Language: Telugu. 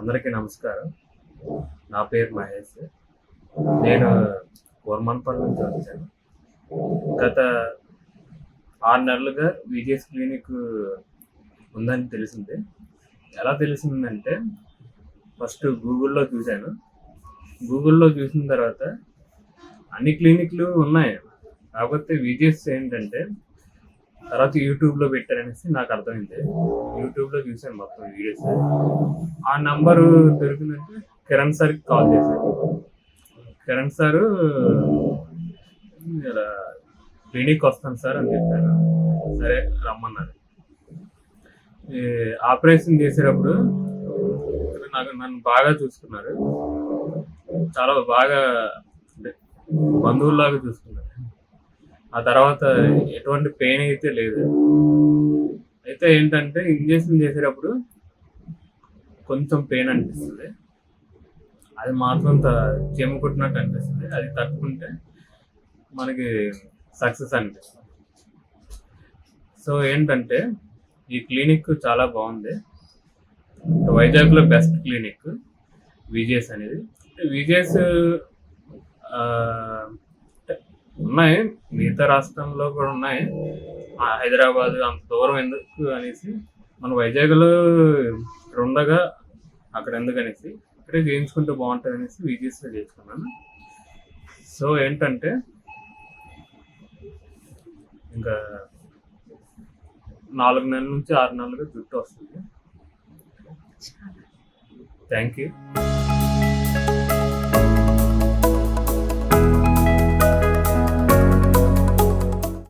అందరికీ నమస్కారం. నా పేరు మహేష్. నేను కోరమన్పల్లి నుంచి వచ్చాను. గత 6 నెలలుగా విజిఎస్ క్లినిక్ ఉందని తెలిసింది. ఎలా తెలిసిందంటే ఫస్ట్ గూగుల్‌లో చూశాను. గూగుల్‌లో చూసిన తర్వాత అన్ని క్లినిక్‌లు ఉన్నాయి. కాకపోతే విజిఎస్ ఏంటంటే తర్వాత యూట్యూబ్‌లో పెట్టారనేసి నాకు అర్థమైంది. యూట్యూబ్‌లో చూశాను మొత్తం వీడియోస్. ఆ నంబరు దొరికిందంటే కిరణ్ సార్‌కి కాల్ చేశాను. కిరణ్ సారు ఇలా క్లినిక్ వస్తాను సార్ అని చెప్పారు. సరే రమ్మన్నారు. ఈ ఆపరేషన్ చేసేటప్పుడు నన్ను బాగా చూసుకున్నారు. చాలా బాగా అంటే బంధువుల్లాగా చూసుకున్నారు. ఆ తర్వాత ఎటువంటి పెయిన్ అయితే లేదు. అయితే ఏంటంటే ఇంజెక్షన్ చేసేటప్పుడు కొంచెం పెయిన్ అనిపిస్తుంది. అది మాత్రం చీమ కుట్టినట్టు అనిపిస్తుంది. అది తట్టుకుంటే మనకి సక్సెస్ అనిపిస్తుంది. సో ఏంటంటే ఈ క్లినిక్ చాలా బాగుంది. వైజాగ్లో బెస్ట్ క్లినిక్ విజిఎస్ అనేది. విజిఎస్ ఉన్నాయి, మిగతా రాష్ట్రంలో కూడా ఉన్నాయి. హైదరాబాద్ అంత దూరం ఎందుకు అనేసి మన వైజాగ్లో ఉండగా అక్కడ ఎందుకనేసి ఇక్కడే చేయించుకుంటే బాగుంటుంది అనేసి విజిఎస్లో చేయించుకున్నాను. సో ఏంటంటే ఇంకా 4 నెలల నుంచి 6 నెలలుగా జుట్టు వస్తుంది. Thank you.